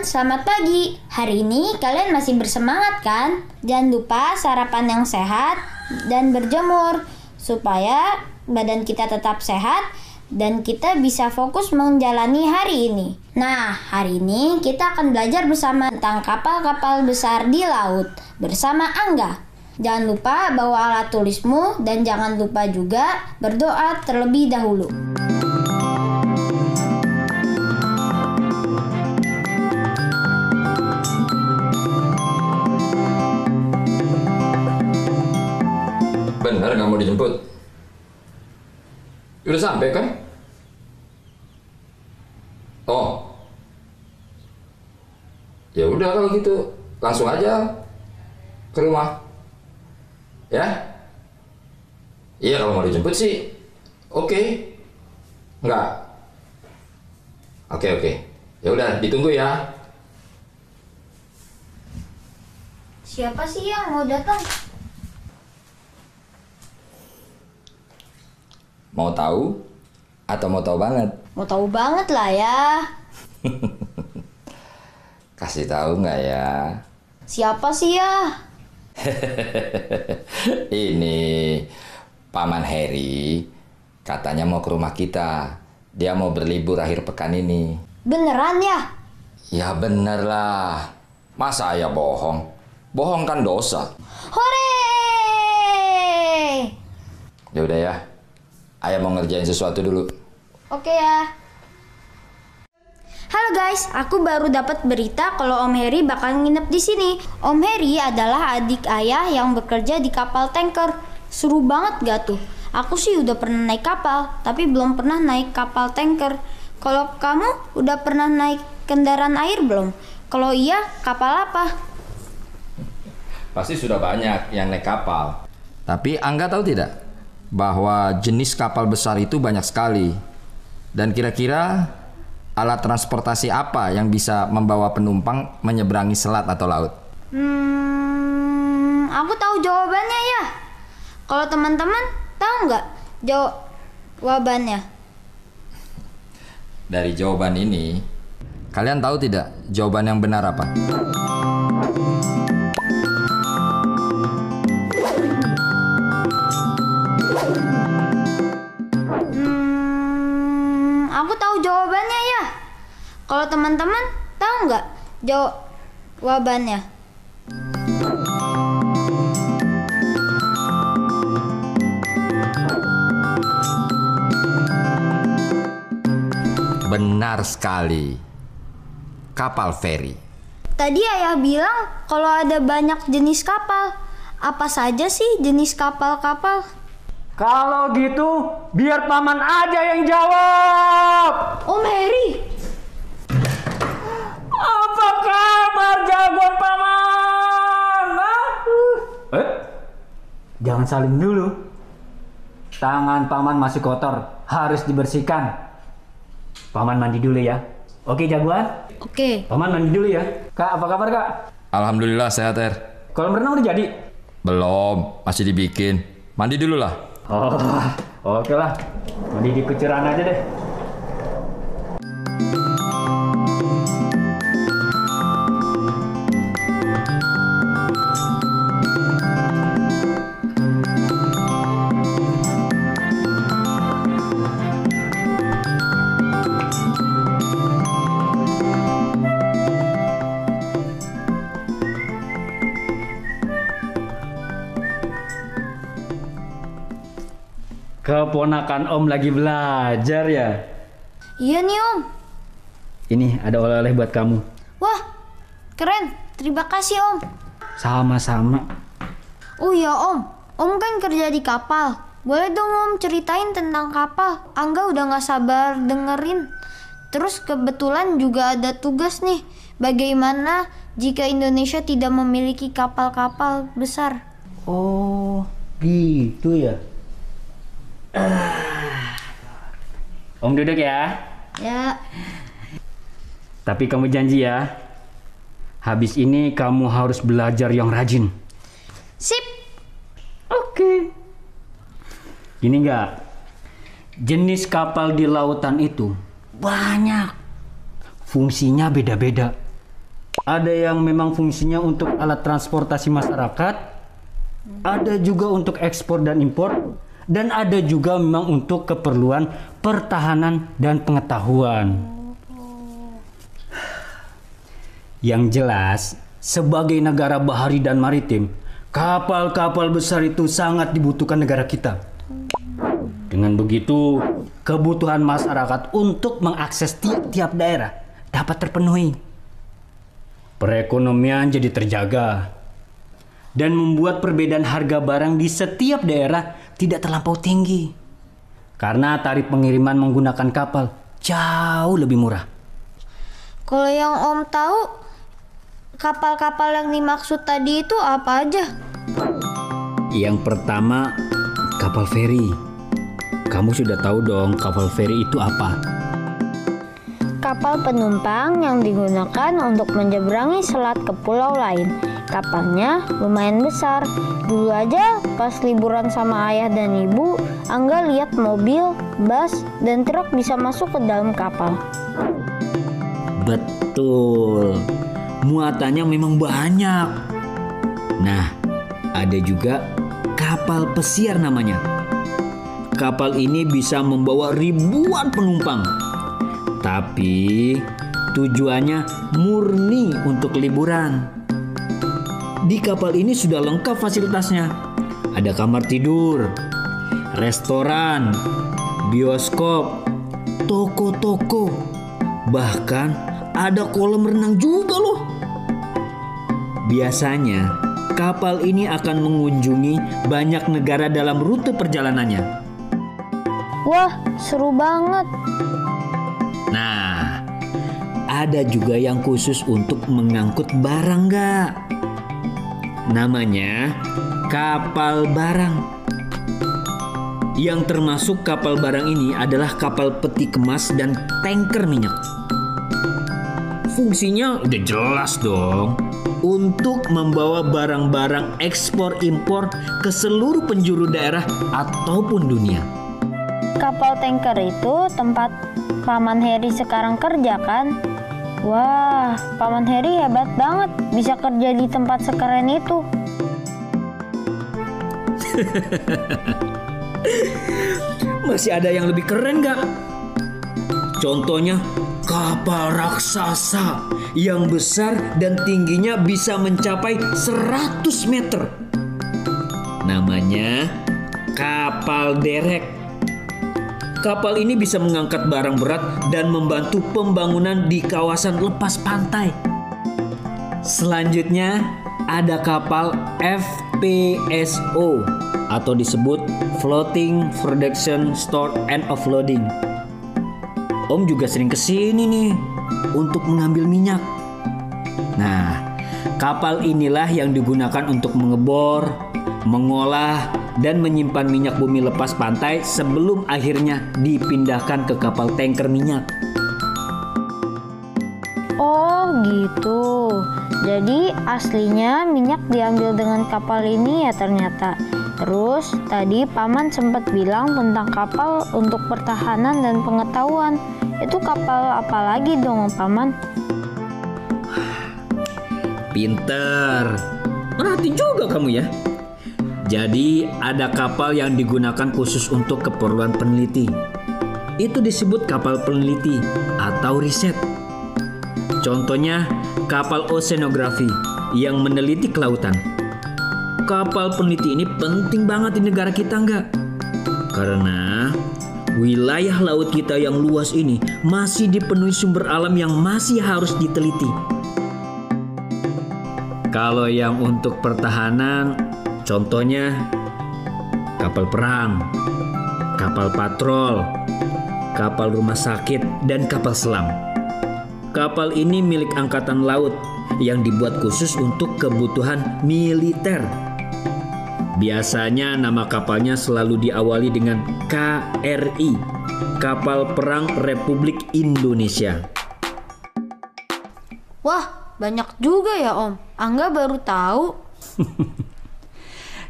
Selamat pagi. Hari ini kalian masih bersemangat kan? Jangan lupa sarapan yang sehat dan berjemur supaya badan kita tetap sehat dan kita bisa fokus menjalani hari ini. Nah, hari ini kita akan belajar bersama tentang kapal-kapal besar di laut bersama Angga. Jangan lupa bawa alat tulismu dan jangan lupa juga berdoa terlebih dahulu. Bener nggak mau dijemput? Udah sampai kan? Oh, ya udah kalau gitu langsung aja ke rumah, ya? Iya kalau mau dijemput sih, oke. Nggak? Oke. Ya udah ditunggu ya. Siapa sih yang mau datang? Mau tahu atau mau tahu banget? Mau tahu banget lah ya. Kasih tahu nggak ya? Siapa sih ya? Ini Paman Harry katanya mau ke rumah kita. Dia mau berlibur akhir pekan ini. Beneran ya? Ya bener lah. Masa ayah bohong? Bohong kan dosa. Hore! Ya udah ya. Ayah mau ngerjain sesuatu dulu. Oke ya. Halo guys, aku baru dapat berita kalau Om Harry bakal nginep di sini. Om Harry adalah adik ayah yang bekerja di kapal tanker. Seru banget gak tuh? Aku sih udah pernah naik kapal, tapi belum pernah naik kapal tanker. Kalau kamu udah pernah naik kendaraan air belum? Kalau iya, kapal apa? Pasti sudah banyak yang naik kapal. Tapi Angga tahu tidak? Bahwa jenis kapal besar itu banyak sekali. Dan kira-kira alat transportasi apa yang bisa membawa penumpang menyeberangi selat atau laut? Aku tahu jawabannya ya. Kalau teman-teman tahu nggak jawabannya? Dari jawaban ini, kalian tahu tidak jawaban yang benar apa? Aku tahu jawabannya ya. Kalau teman-teman tahu nggak jawabannya? Benar sekali. Kapal feri. Tadi ayah bilang kalau ada banyak jenis kapal. Apa saja sih jenis kapal-kapal? Kalau gitu, biar paman aja yang jawab. Om Heri. Apa kabar jagoan paman? Jangan saling dulu. Tangan paman masih kotor, harus dibersihkan. Paman mandi dulu ya. Oke jagoan? Oke. Paman mandi dulu ya. Kak, apa kabar kak? Alhamdulillah sehat, Er. Kolam renang udah jadi? Belum, masih dibikin. Mandi dulu lah. Oh, oke lah. Mandi di kucuran aja deh. Keponakan Om lagi belajar ya? Iya nih Om. Ini ada oleh-oleh buat kamu. Wah, keren. Terima kasih Om. Sama-sama. Oh iya Om. Om kan kerja di kapal. Boleh dong Om ceritain tentang kapal. Angga udah gak sabar dengerin. Terus kebetulan juga ada tugas nih. Bagaimana jika Indonesia tidak memiliki kapal-kapal besar? Oh, gitu ya. Om duduk ya. Ya. Tapi kamu janji ya, habis ini kamu harus belajar yang rajin. Sip. Oke. Gini nggak? Jenis kapal di lautan itu banyak. Fungsinya beda-beda. Ada yang memang fungsinya untuk alat transportasi masyarakat, ada juga untuk ekspor dan impor, dan ada juga memang untuk keperluan pertahanan dan pengetahuan. Yang jelas, sebagai negara bahari dan maritim, kapal-kapal besar itu sangat dibutuhkan negara kita. Dengan begitu, kebutuhan masyarakat untuk mengakses tiap-tiap daerah dapat terpenuhi. Perekonomian jadi terjaga dan membuat perbedaan harga barang di setiap daerah tidak terlampau tinggi. Karena tarif pengiriman menggunakan kapal jauh lebih murah. Kalau yang Om tahu, kapal-kapal yang dimaksud tadi itu apa aja? Yang pertama, kapal feri. Kamu sudah tahu dong kapal feri itu apa? Kapal penumpang yang digunakan untuk menyeberangi selat ke pulau lain. Kapalnya lumayan besar. Dulu aja pas liburan sama ayah dan ibu, Angga lihat mobil, bus, dan truk bisa masuk ke dalam kapal. Betul. Muatannya memang banyak. Nah, ada juga kapal pesiar namanya. Kapal ini bisa membawa ribuan penumpang. Tapi tujuannya murni untuk liburan. Di kapal ini sudah lengkap fasilitasnya. Ada kamar tidur, restoran, bioskop, toko-toko, bahkan ada kolam renang juga loh. Biasanya kapal ini akan mengunjungi banyak negara dalam rute perjalanannya. Wah, seru banget. Nah, ada juga yang khusus untuk mengangkut barang nggak? Namanya kapal barang. Yang termasuk kapal barang ini adalah kapal peti kemas dan tanker minyak. Fungsinya udah jelas dong. untuk membawa barang-barang ekspor impor ke seluruh penjuru daerah ataupun dunia. Kapal tanker itu tempat Paman Heri sekarang kerja kan? Wah, Paman Heri hebat banget bisa kerja di tempat sekeren itu. Masih ada yang lebih keren gak? Contohnya kapal raksasa yang besar dan tingginya bisa mencapai 100 meter. Namanya kapal derek. Kapal ini bisa mengangkat barang berat dan membantu pembangunan di kawasan lepas pantai. Selanjutnya ada kapal FPSO atau disebut Floating Production Store and Offloading. Om juga sering kesini nih untuk mengambil minyak. Nah, kapal inilah yang digunakan untuk mengebor, mengolah, dan menyimpan minyak bumi lepas pantai sebelum akhirnya dipindahkan ke kapal tanker minyak. Oh gitu. Jadi aslinya minyak diambil dengan kapal ini ya ternyata. Terus tadi Paman sempat bilang tentang kapal untuk pertahanan dan pengetahuan. Itu kapal apa lagi dong Paman? Pinter. Perhati juga kamu ya. Jadi ada kapal yang digunakan khusus untuk keperluan peneliti. Itu disebut kapal peneliti atau riset. Contohnya kapal oceanografi yang meneliti kelautan. Kapal peneliti ini penting banget di negara kita enggak? Karena wilayah laut kita yang luas ini masih dipenuhi sumber alam yang masih harus diteliti. Kalau yang untuk pertahanan, contohnya kapal perang, kapal patrol, kapal rumah sakit, dan kapal selam. Kapal ini milik angkatan laut yang dibuat khusus untuk kebutuhan militer. Biasanya nama kapalnya selalu diawali dengan KRI, Kapal Perang Republik Indonesia. Wah, banyak juga ya Om. Angga baru tahu.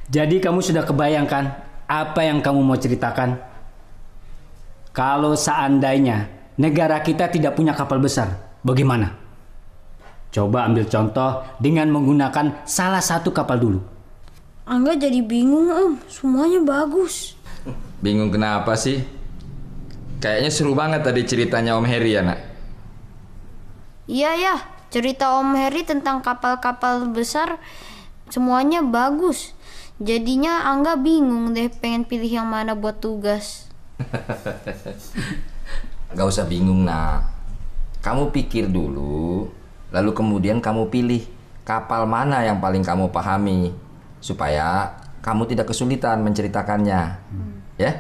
Jadi kamu sudah kebayangkan apa yang kamu mau ceritakan? Kalau seandainya negara kita tidak punya kapal besar, bagaimana? Coba ambil contoh dengan menggunakan salah satu kapal dulu. Angga jadi bingung Om, semuanya bagus. Bingung kenapa sih? Kayaknya seru banget tadi ceritanya Om Heri ya nak? Iya ya, cerita Om Heri tentang kapal-kapal besar semuanya bagus. Jadinya Angga bingung deh pengen pilih yang mana buat tugas. Gak usah bingung nak. Kamu pikir dulu, lalu kemudian kamu pilih kapal mana yang paling kamu pahami, supaya kamu tidak kesulitan menceritakannya. Ya?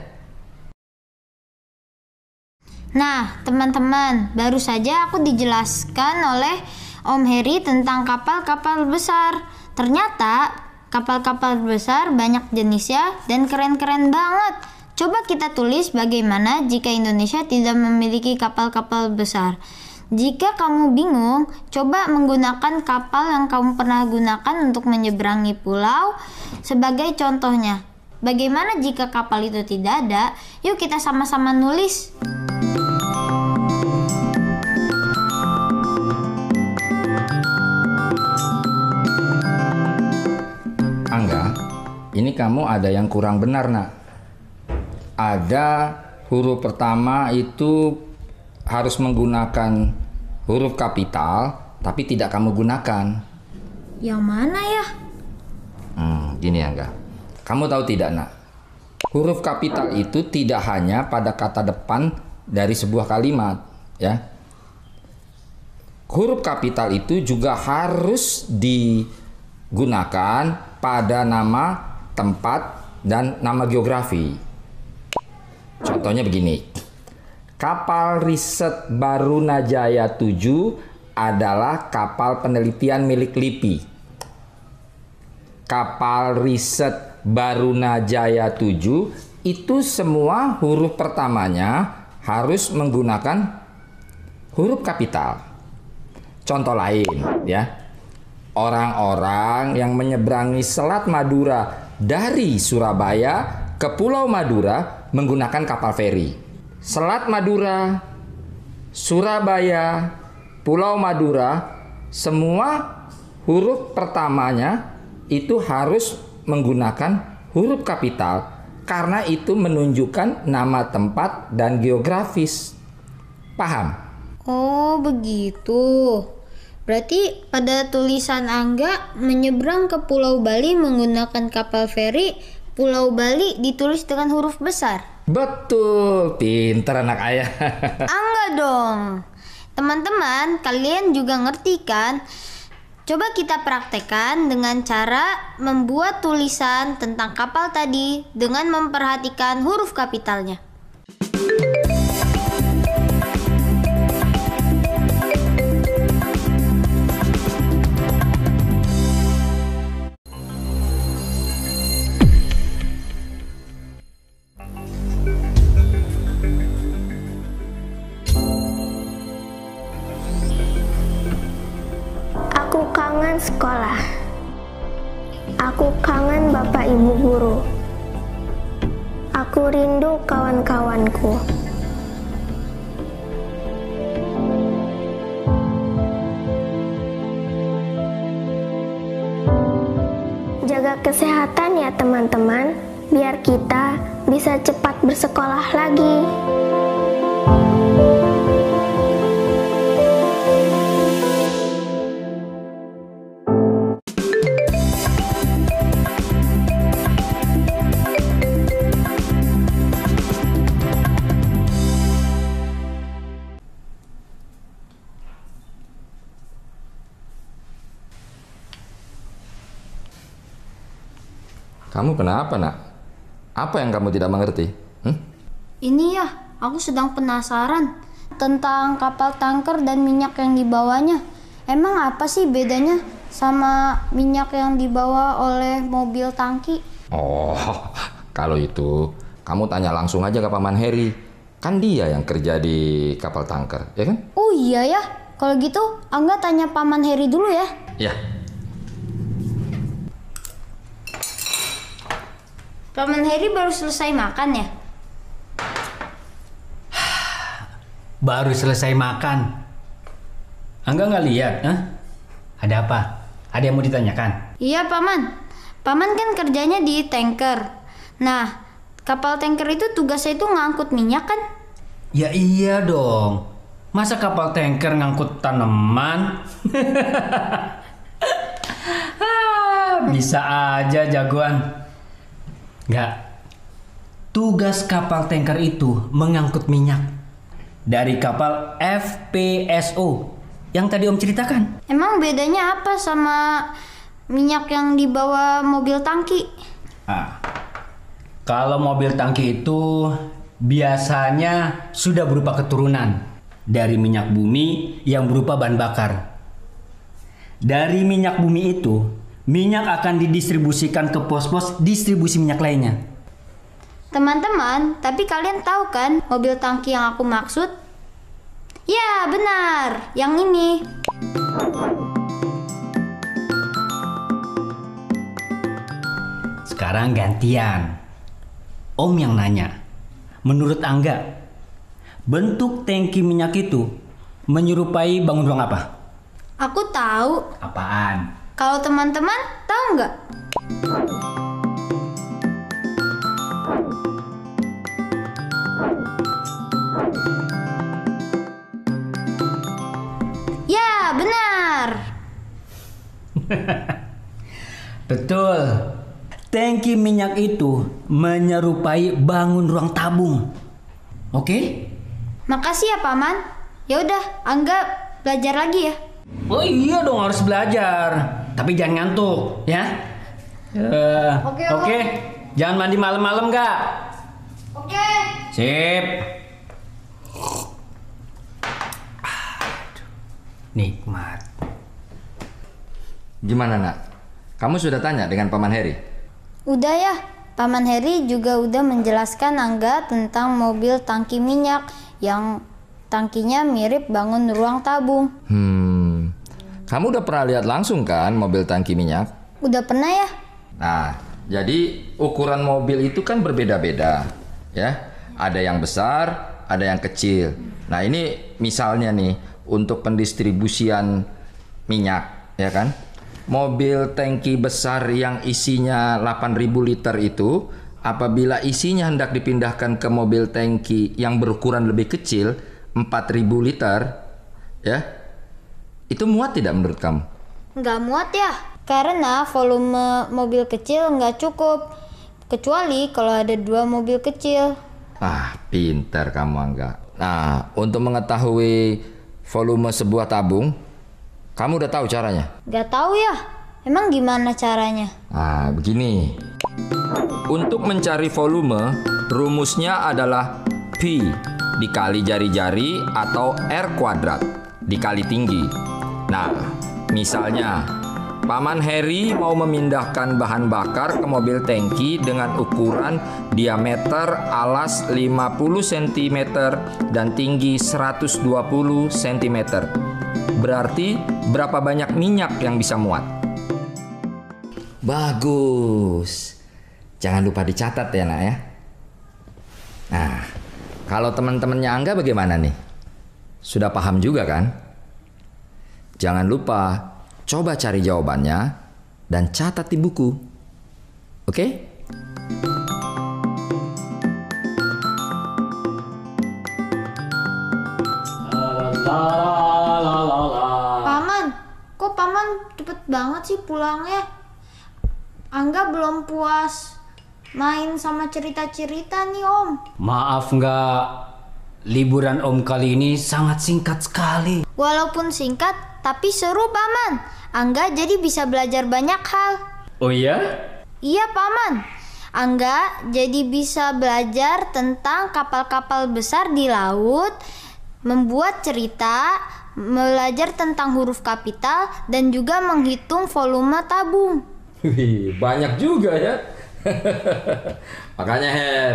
Nah, teman-teman, baru saja aku dijelaskan oleh Om Heri tentang kapal-kapal besar. Ternyata kapal-kapal besar banyak jenisnya dan keren-keren banget. Coba kita tulis bagaimana jika Indonesia tidak memiliki kapal-kapal besar. Jika kamu bingung, coba menggunakan kapal yang kamu pernah gunakan untuk menyeberangi pulau sebagai contohnya. Bagaimana jika kapal itu tidak ada? Yuk kita sama-sama nulis. Angga, ini kamu ada yang kurang benar nak. Ada huruf pertama itu harus menggunakan huruf kapital, tapi tidak kamu gunakan. Yang mana ya? Gini Angga, kamu tahu tidak nak? Huruf kapital itu tidak hanya pada kata depan dari sebuah kalimat, ya. Huruf kapital itu juga harus digunakan pada nama tempat dan nama geografi. Contohnya begini. Kapal riset Barunajaya 7 adalah kapal penelitian milik LIPI. Kapal riset Barunajaya 7 itu semua huruf pertamanya harus menggunakan huruf kapital. Contoh lain ya. orang-orang yang menyeberangi Selat Madura dari Surabaya ke Pulau Madura menggunakan kapal feri. Selat Madura, Surabaya, Pulau Madura, semua huruf pertamanya itu harus menggunakan huruf kapital karena itu menunjukkan nama tempat dan geografis. Paham? Oh, begitu. Berarti pada tulisan Angga menyeberang ke Pulau Bali menggunakan kapal feri, Pulau Bali ditulis dengan huruf besar. Betul, pintar anak ayah. Angga dong. Teman-teman, kalian juga ngerti kan? Coba kita praktekkan dengan cara membuat tulisan tentang kapal tadi dengan memperhatikan huruf kapitalnya. Aku kangen sekolah. Aku kangen Bapak Ibu guru. Aku rindu kawan-kawanku. Jaga kesehatan ya teman-teman, biar kita bisa cepat bersekolah lagi. Kamu kenapa, Nak? Apa yang kamu tidak mengerti? Ini ya, aku sedang penasaran tentang kapal tanker dan minyak yang dibawanya. Emang apa sih bedanya sama minyak yang dibawa oleh mobil tangki? Oh, kalau itu kamu tanya langsung aja ke Paman Heri. Kan dia yang kerja di kapal tanker, ya kan? Oh iya ya, kalau gitu Angga tanya Paman Heri dulu ya. Ya. Paman Heri baru selesai makan ya? Baru selesai makan. Angga nggak lihat, Ada apa? Ada yang mau ditanyakan? Iya Paman. Paman kan kerjanya di tanker. Nah, kapal tanker itu tugasnya itu ngangkut minyak kan? Ya iya dong. Masa kapal tanker ngangkut tanaman? Bisa aja jagoan. Nggak. Tugas kapal tanker itu mengangkut minyak dari kapal FPSO yang tadi Om ceritakan. Emang bedanya apa sama minyak yang dibawa mobil tangki? Kalau mobil tangki itu biasanya sudah berupa keturunan dari minyak bumi yang berupa bahan bakar. Dari minyak bumi itu, minyak akan didistribusikan ke pos-pos distribusi minyak lainnya. Teman-teman, tapi kalian tahu kan mobil tangki yang aku maksud? Ya, benar. Yang ini. Sekarang gantian. Om yang nanya. Menurut Angga, bentuk tangki minyak itu menyerupai bangun ruang apa? Aku tahu. Apaan? Kalau teman-teman tahu nggak? Ya, benar. Betul. Tangki minyak itu menyerupai bangun ruang tabung. Oke? Makasih ya Paman. Ya udah, Angga belajar lagi ya. Oh iya dong, harus belajar. Tapi jangan ngantuk, ya. Oke. Jangan mandi malam-malam, Kak. Oke. Sip. Nikmat. Gimana, Nak? Kamu sudah tanya dengan Paman Heri? Udah ya. Paman Heri juga udah menjelaskan Angga tentang mobil tangki minyak yang tangkinya mirip bangun ruang tabung. Kamu udah pernah lihat langsung kan mobil tangki minyak? Udah pernah ya? Nah, jadi ukuran mobil itu kan berbeda-beda, ya. Ada yang besar, ada yang kecil. Nah, ini misalnya nih untuk pendistribusian minyak, ya kan? Mobil tangki besar yang isinya 8.000 liter itu, apabila isinya hendak dipindahkan ke mobil tangki yang berukuran lebih kecil, 4.000 liter, ya, itu muat tidak menurut kamu? Nggak muat ya? Karena volume mobil kecil nggak cukup. Kecuali kalau ada 2 mobil kecil. Ah, pintar kamu Angga. Nah, untuk mengetahui volume sebuah tabung, kamu udah tahu caranya? Nggak tahu ya? Emang gimana caranya? Nah, begini. Untuk mencari volume, rumusnya adalah P dikali jari-jari atau R kuadrat dikali tinggi. Nah, misalnya Paman Heri mau memindahkan bahan bakar ke mobil tangki dengan ukuran diameter alas 50 cm dan tinggi 120 cm. Berarti berapa banyak minyak yang bisa muat? Bagus. Jangan lupa dicatat ya, Nak ya. Nah, kalau teman-temannya Angga bagaimana nih? Sudah paham juga kan? Jangan lupa coba cari jawabannya dan catat di buku. Oke? Paman, kok Paman cepet banget sih pulangnya? Angga belum puas main sama cerita-cerita nih Om. Maaf nggak, liburan Om kali ini sangat singkat sekali. Walaupun singkat, tapi seru Paman. Angga jadi bisa belajar banyak hal. Oh iya? Iya Paman. Angga jadi bisa belajar tentang kapal-kapal besar di laut, membuat cerita, belajar tentang huruf kapital, dan juga menghitung volume tabung. Wih, banyak juga ya. Makanya Her,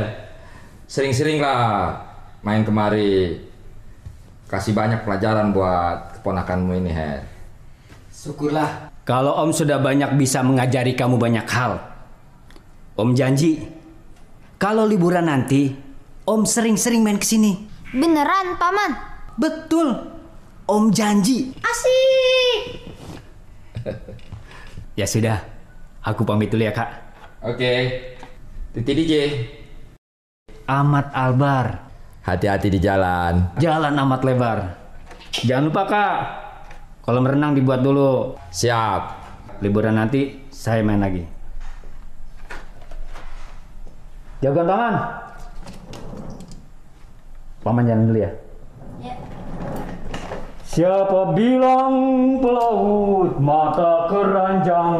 sering-sering lah main kemari. Kasih banyak pelajaran buat keponakanmu ini Her. Syukurlah. Kalau Om sudah banyak bisa mengajari kamu banyak hal. Om janji, kalau liburan nanti, Om sering-sering main ke sini. Beneran Paman? Betul. Om janji. Asik. Ya sudah, aku pamit dulu ya Kak. Oke. Titi DJ. Amat Albar. Hati-hati di jalan. Jalan amat lebar. Jangan lupa Kak, kolam renang dibuat dulu. Siap. Liburan nanti saya main lagi. Jaga tangan. Paman jalan dulu ya. Ya. Siapa bilang pelaut mata keranjang?